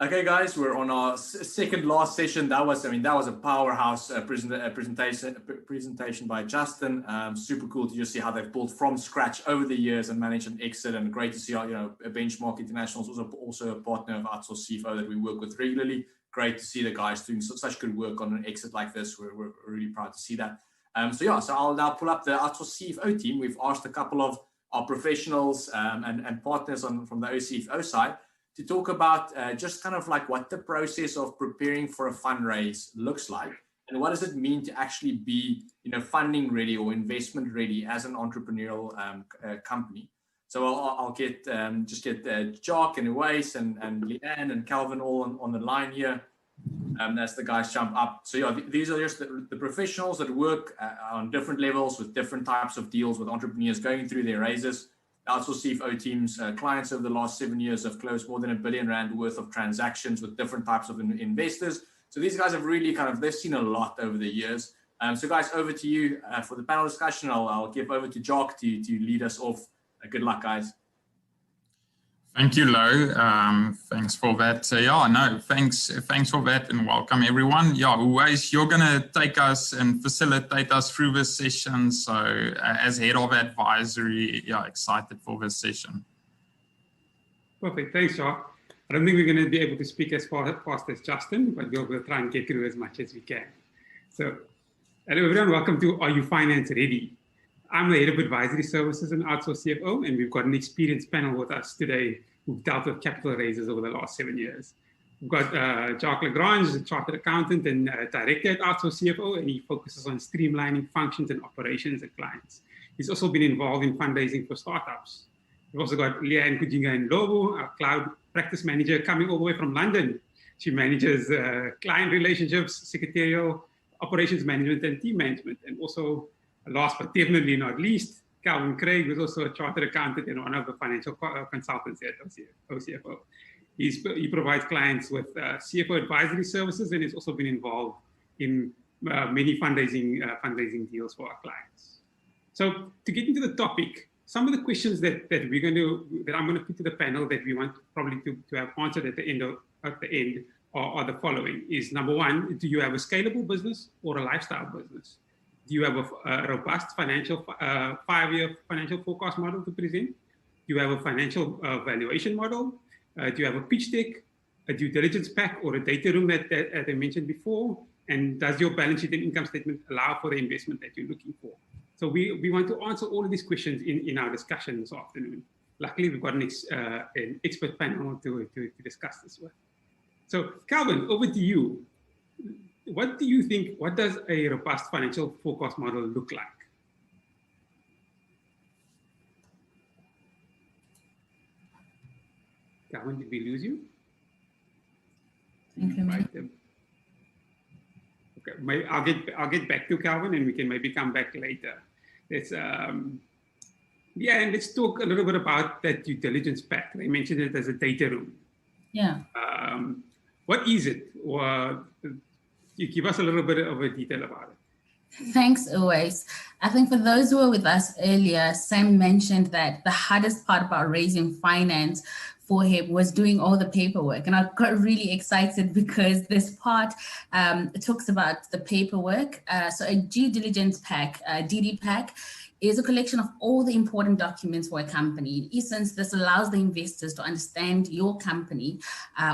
Okay, guys, we're on our second last session. That was a powerhouse presentation by Justin. Super cool to just see how they've built from scratch over the years and managed an exit. And great to see how, a Benchmark International is also a partner of Outsource CFO that we work with regularly. Great to see the guys doing such good work on an exit like this. We're really proud to see that. So I'll now pull up the Outsource CFO team. We've asked a couple of our professionals and partners from the OCFO side to talk about just kind of like what the process of preparing for a fundraise looks like, and what does it mean to actually be, funding ready or investment ready as an entrepreneurial company. So I'll get Jock and Uwais and Leanne and Calvin all on the line here as the guys jump up. So these are just the professionals that work on different levels with different types of deals with entrepreneurs going through their raises. Outsource CFO team's clients over the last 7 years have closed more than R1 billion worth of transactions with different types of investors. So these guys have really they've seen a lot over the years. So guys, over to you for the panel discussion. I'll give over to Jock to lead us off. Good luck, guys. Thank you, Lo. Thanks for that. Thanks for that, and welcome everyone. Uwais, you're going to take us and facilitate us through this session. So as head of advisory, excited for this session. Perfect. Thanks, Jock. I don't think we're going to be able to speak as fast as Justin, but we'll try and get through as much as we can. So hello everyone, welcome to Are You Finance Ready? I'm the head of advisory services and Outsource CFO, and we've got an experienced panel with us today who've dealt with capital raises over the last 7 years. We've got Jacques Lagrange, a chartered accountant and director at Outsource CFO, and he focuses on streamlining functions and operations at clients. He's also been involved in fundraising for startups. We've also got Leanne Kujinga Ndlovu, our cloud practice manager, coming all the way from London. She manages client relationships, secretarial, operations management, and team management, and also, last but definitely not least, Calvin Craig, who's also a chartered accountant and one of the financial consultants at OCFO. He provides clients with CFO advisory services, and he's also been involved in many fundraising deals for our clients. So to get into the topic, some of the questions that I'm going to put to the panel that we want probably to have answered at the end are the following: is number one, do you have a scalable business or a lifestyle business? Do you have a robust financial 5-year financial forecast model to present? Do you have a financial valuation model? Do you have a pitch deck, a due diligence pack, or a data room that I mentioned before? And does your balance sheet and income statement allow for the investment that you're looking for? So we want to answer all of these questions in our discussion this afternoon. Luckily, we've got an expert panel to discuss this with. So Calvin, over to you. What do you think, what does a robust financial forecast model look like? Calvin, did we lose you? Okay, I'll get back to Calvin, and we can maybe come back later. And let's talk a little bit about that due diligence pack. They mentioned it as a data room. Yeah. What is it? You give us a little bit of a detail about it. Thanks, Uwais. I think for those who were with us earlier, Sam mentioned that the hardest part about raising finance for him was doing all the paperwork. And I got really excited because this part talks about the paperwork. So a due diligence pack, DD pack, is a collection of all the important documents for a company. In essence, this allows the investors to understand your company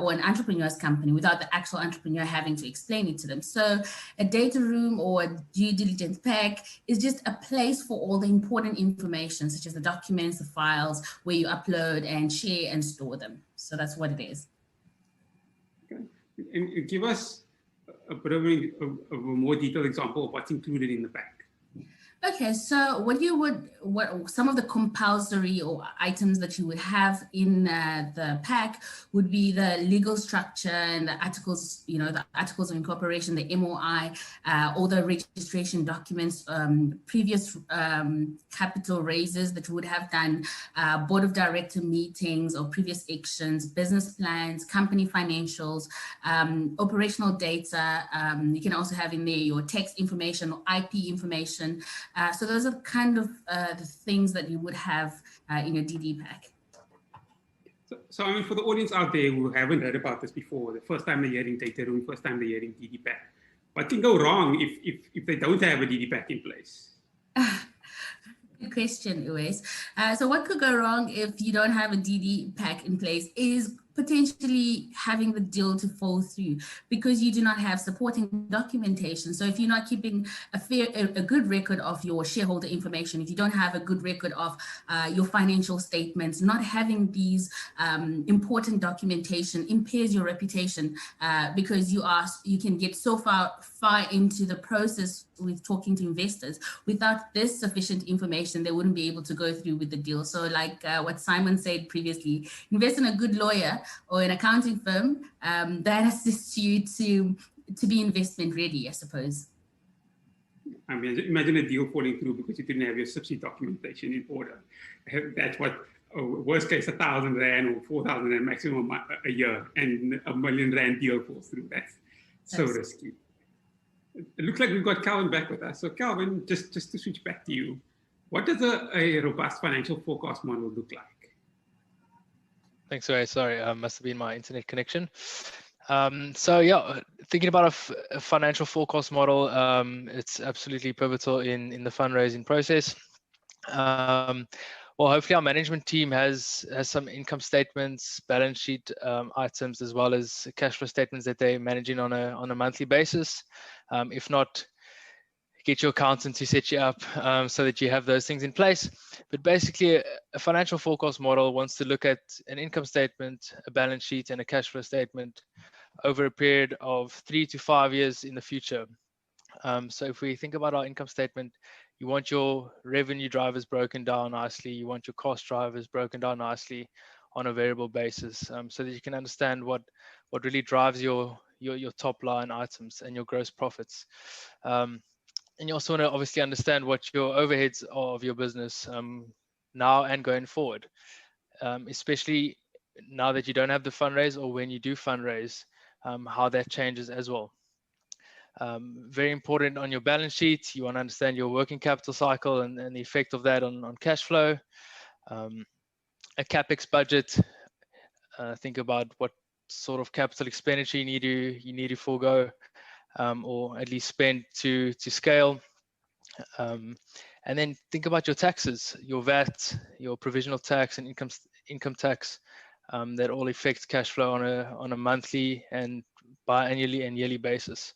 or an entrepreneur's company without the actual entrepreneur having to explain it to them. So a data room or a due diligence pack is just a place for all the important information, such as the documents, the files, where you upload and share and store them. So that's what it is. Okay. And give us a bit of a more detailed example of what's included in the pack. Okay, so what some of the compulsory or items that you would have in the pack would be the legal structure and the articles, the articles of incorporation, the MOI, all the registration documents, previous capital raises that you would have done, board of director meetings or previous actions, business plans, company financials, operational data. You can also have in there your text information or IP information. So those are kind of the things that you would have in your DD pack. So I mean, for the audience out there who haven't heard about this before, the first time they're hearing data room, first time they're hearing DD pack, what can go wrong if they don't have a DD pack in place? Good question, Uwais. So what could go wrong if you don't have a DD pack in place is potentially having the deal to fall through because you do not have supporting documentation. So if you're not keeping a good record of your shareholder information, if you don't have a good record of your financial statements, not having these important documentation impairs your reputation because you can get so far into the process with talking to investors. Without this sufficient information, they wouldn't be able to go through with the deal. So like what Simon said previously, invest in a good lawyer or an accounting firm that assists you to be investment ready, I suppose. I mean, imagine a deal falling through because you didn't have your subsidy documentation in order. That's what, worst case, 1,000 Rand or 4,000 Rand maximum a year, and R1 million deal falls through. That's so risky. It looks like we've got Calvin back with us. So Calvin, just to switch back to you, what does a robust financial forecast model look like? Thanks, Ray. Sorry, must have been my internet connection. So yeah, thinking about a financial forecast model, it's absolutely pivotal in the fundraising process. Well, hopefully our management team has some income statements, balance sheet items, as well as cash flow statements that they're managing on a monthly basis. If not, get your accountant to set you up so that you have those things in place. But basically, a financial forecast model wants to look at an income statement, a balance sheet, and a cash flow statement over a period of 3 to 5 years in the future. So if we think about our income statement, you want your revenue drivers broken down nicely. You want your cost drivers broken down nicely on a variable basis, so that you can understand what really drives your top line items and your gross profits. And you also want to obviously understand what your overheads are of your business now and going forward, especially now that you don't have the fundraise, or when you do fundraise, how that changes as well. Very important on your balance sheet, you want to understand your working capital cycle and the effect of that on cash flow. A CapEx budget, think about what sort of capital expenditure you need to forego, or at least spend to scale. And then think about your taxes, your VAT, your provisional tax and income tax, that all affects cash flow on a monthly and biannually and yearly basis.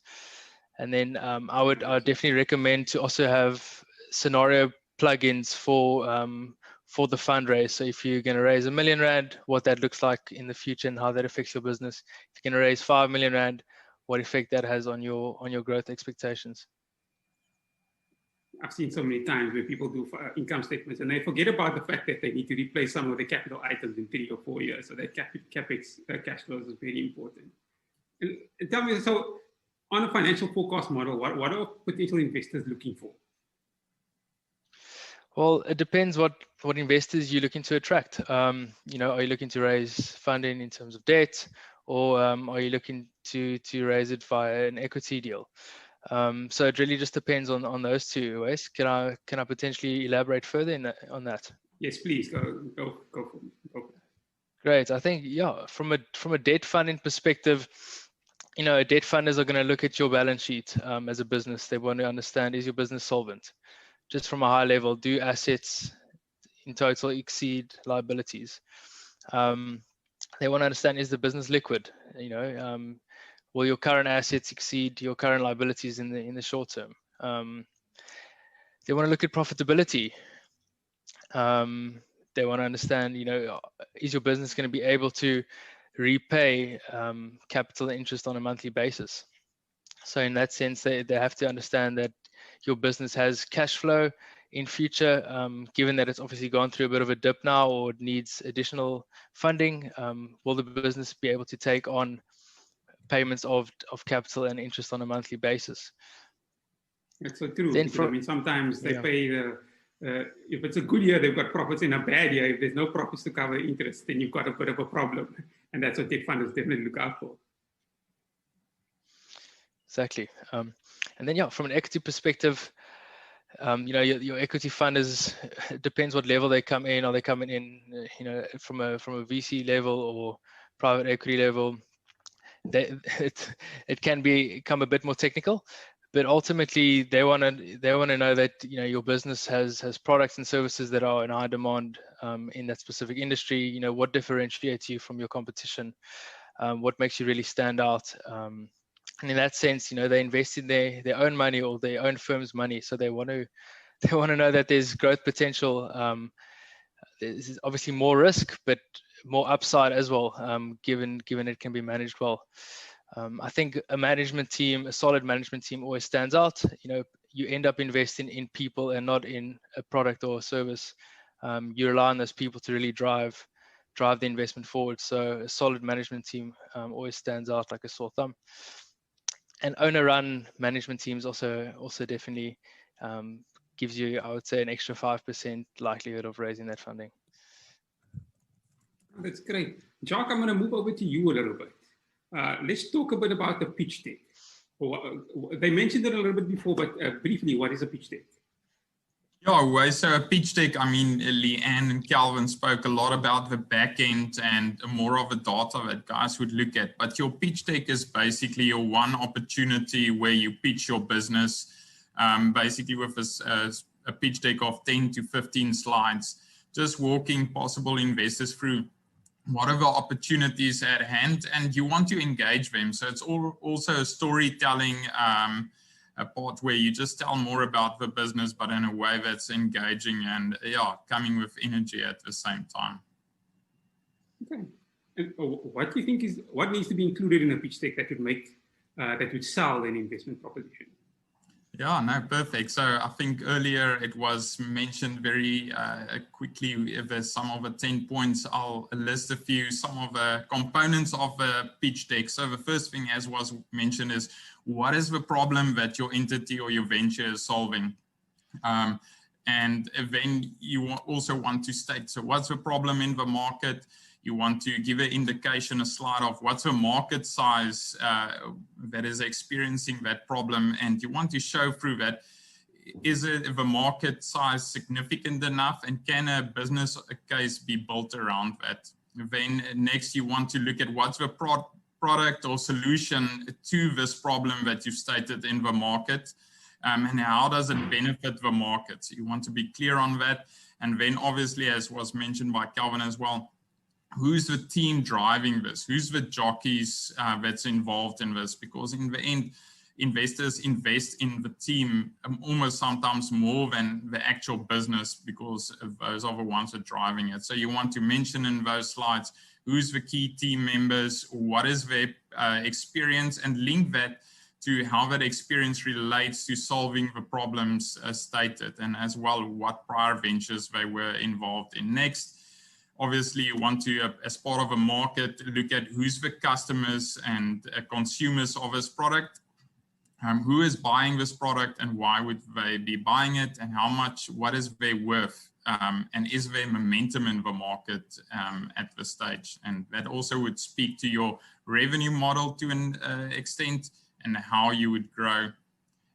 And then I would definitely recommend to also have scenario plugins for the fundraise. So if you're going to raise R1 million, what that looks like in the future and how that affects your business. If you're going to raise R5 million, what effect that has on your growth expectations. I've seen so many times where people do income statements and they forget about the fact that they need to replace some of the capital items in 3 or 4 years. So that CapEx cash flows is very important. And tell me, so on a financial forecast model, what are potential investors looking for? Well, it depends what investors you're looking to attract. Are you looking to raise funding in terms of debt, or are you looking to raise it via an equity deal? So it really just depends on those two ways. Can I potentially elaborate further on that? Yes, please go for it. Great. I think from a debt funding perspective, debt funders are going to look at your balance sheet as a business. They want to understand, is your business solvent? Just from a high level, do assets in total exceed liabilities? They want to understand, is the business liquid? Will your current assets exceed your current liabilities in the short term? They want to look at profitability. They want to understand, is your business going to be able to repay capital interest on a monthly basis? So in that sense, they have to understand that your business has cash flow in future, given that it's obviously gone through a bit of a dip now, or it needs additional funding. Will the business be able to take on payments of capital and interest on a monthly basis? That's so true. Because, sometimes they pay if it's a good year, they've got profits. In a bad year, if there's no profits to cover interest, then you've got a bit of a problem. And that's what debt funders definitely look out for. Exactly. And then, from an equity perspective, Your equity fund it depends what level they come in. Are they coming in, from a VC level or private equity level? It can become a bit more technical, but ultimately they want to know that your business has products and services that are in high demand in that specific industry. What differentiates you from your competition, what makes you really stand out. And in that sense, they invest in their own money or their own firm's money, so they want to know that there's growth potential. There's obviously more risk, but more upside as well, given it can be managed well. I think a solid management team always stands out. You end up investing in people and not in a product or a service. You rely on those people to really drive the investment forward. So a solid management team always stands out like a sore thumb. And owner-run management teams also definitely gives you, I would say, an extra 5% likelihood of raising that funding. That's great. Jacques, I'm going to move over to you a little bit. Let's talk a bit about the pitch deck. They mentioned it a little bit before, but briefly, what is a pitch deck? Yeah, so a pitch deck, Leanne and Calvin spoke a lot about the back end and more of the data that guys would look at. But your pitch deck is basically your one opportunity where you pitch your business, basically with a pitch deck of 10 to 15 slides, just walking possible investors through whatever opportunities at hand, and you want to engage them. So it's also a storytelling a part where you just tell more about the business, but in a way that's engaging and coming with energy at the same time. Okay. And what do you think what needs to be included in a pitch deck that would sell an investment proposition? Yeah, no, perfect. So I think earlier it was mentioned very quickly, if there's some of the 10 points, I'll list a few, some of the components of the pitch deck. So the first thing, as was mentioned, is what is the problem that your entity or your venture is solving? And then you also want to state, so what's the problem in the market? You want to give an indication, a slide of what's the market size that is experiencing that problem. And you want to show through that, is it the market size significant enough, and can a business case be built around that? Then next, you want to look at what's the product or solution to this problem that you've stated in the market, and how does it benefit the market? So you want to be clear on that. And then obviously, as was mentioned by Calvin as well, who's the team driving this? Who's the jockeys that's involved in this? Because in the end, investors invest in the team almost sometimes more than the actual business, because those are the ones that are driving it. So you want to mention in those slides, who's the key team members, what is their experience, and link that to how that experience relates to solving the problems stated, and as well what prior ventures they were involved in. Next, obviously, you want to, as part of a market, look at who's the customers and consumers of this product, who is buying this product and why would they be buying it, and how much, what is their worth, and is there momentum in the market at this stage. And that also would speak to your revenue model to an extent and how you would grow.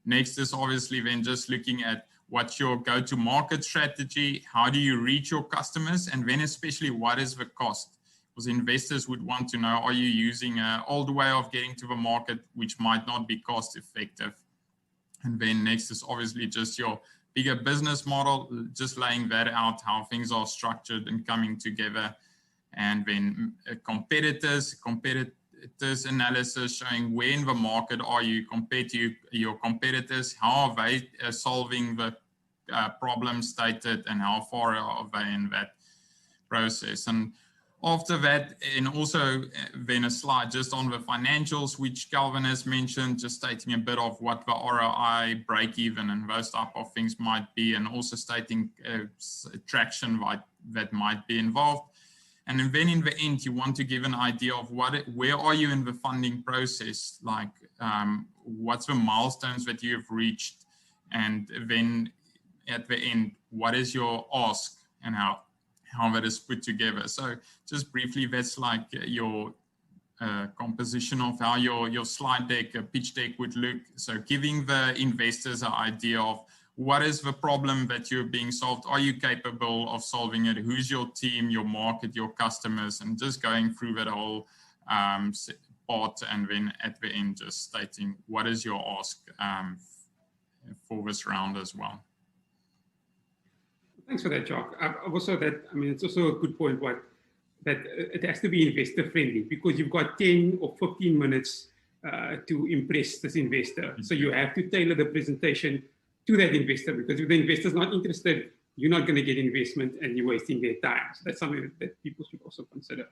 Next is obviously then just looking at what's your go-to-market strategy, how do you reach your customers, and then especially what is the cost? Because investors would want to know, are you using an old way of getting to the market, which might not be cost effective? And then next is obviously just your bigger business model, just laying that out, how things are structured and coming together. And then competitors analysis, showing where in the market are you compared to your competitors, how are they solving the problem stated, and how far are they in that process. And after that, and also then a slide just on the financials, which Calvin has mentioned, just stating a bit of what the ROI, break even, and those type of things might be, and also stating traction that might be involved. And then in the end, you want to give an idea of where are you in the funding process, like what's the milestones that you have reached, and then at the end, what is your ask and how that is put together. So just briefly, that's like your composition of how your slide deck, pitch deck would look. So giving the investors an idea of what is the problem that you're being solved? Are you capable of solving it? Who's your team, your market, your customers, and just going through that whole part, and then at the end just stating what is your ask for this round as well. Thanks for that, Jacques. Also, it's also a good point that it has to be investor friendly, because you've got 10 or 15 minutes to impress this investor. So you have to tailor the presentation to that investor, because if the investor is not interested, you're not going to get investment and you're wasting their time. So that's something that people should also consider.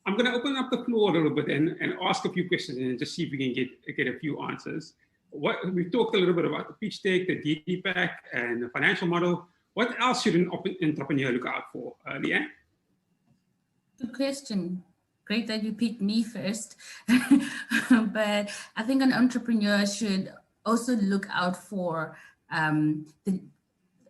I'm going to open up the floor a little bit and ask a few questions and just see if we can get a few answers. We've talked a little bit about the pitch deck, the DD pack, and the financial model. What else should an entrepreneur look out for, Leanne? Good question. Great that you picked me first. But I think an entrepreneur should also look out for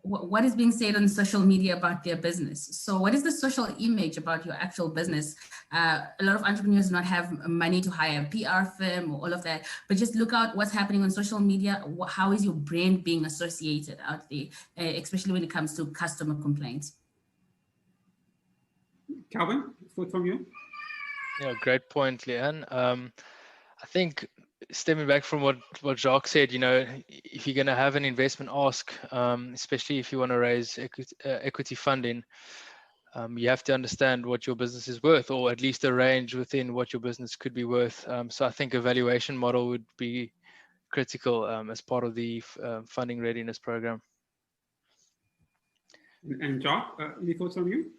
what is being said on social media about their business. So what is the social image about your actual business? A lot of entrepreneurs do not have money to hire a PR firm or all of that, but just look out what's happening on social media. How is your brand being associated out there, especially when it comes to customer complaints? Calvin, thought from you? Yeah, great point, Leanne. I think stemming back from what Jacques said, if you're going to have an investment ask, especially if you want to raise equity funding, you have to understand what your business is worth, or at least a range within what your business could be worth. So I think a valuation model would be critical as part of the funding readiness program. And Jacques, any thoughts from you?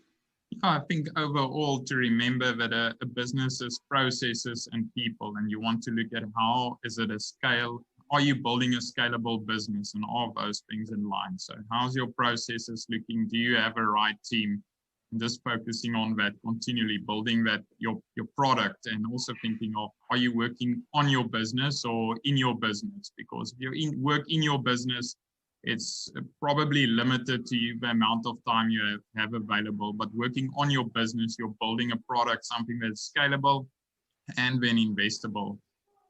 I think overall to remember that a business is processes and people, and you want to look at how is it a scale? Are you building a scalable business, and are those things in line? So how's your processes looking? Do you have a right team? And just focusing on that, continually building that your product, and also thinking of, are you working on your business or in your business? Because if you work in your business, it's probably limited to the amount of time you have available, but working on your business, you're building a product, something that's scalable and then investable.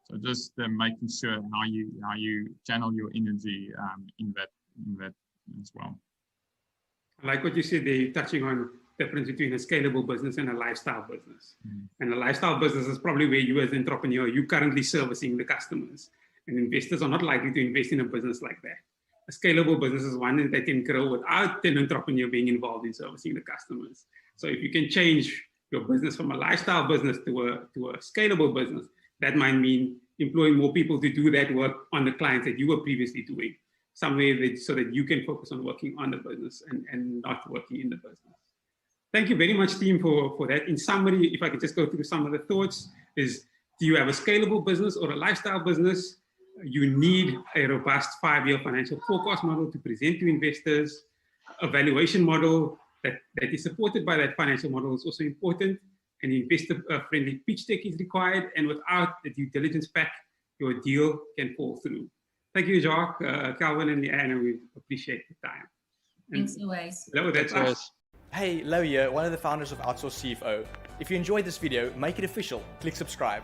So just making sure how you channel your energy in that as well. I like what you said there, you're touching on the difference between a scalable business and a lifestyle business. And a lifestyle business is probably where you as an entrepreneur, you're currently servicing the customers, and investors are not likely to invest in a business like that. A scalable business is one that can grow without an entrepreneur being involved in servicing the customers. So if you can change your business from a lifestyle business to a scalable business, that might mean employing more people to do that work on the clients that you were previously doing, somewhere so that you can focus on working on the business and not working in the business. Thank you very much, team, for that. In summary, if I could just go through some of the thoughts, is do you have a scalable business or a lifestyle business? You need a robust 5-year financial forecast model to present to investors. A valuation model that is supported by that financial model is also important. An investor-friendly pitch deck is required. And without the due diligence pack, your deal can fall through. Thank you, Jacques, Calvin, and Leanne. We appreciate the time. Thanks, always. Hello, that's us. Hey, Lau here, one of the founders of Outsource CFO. If you enjoyed this video, make it official. Click subscribe.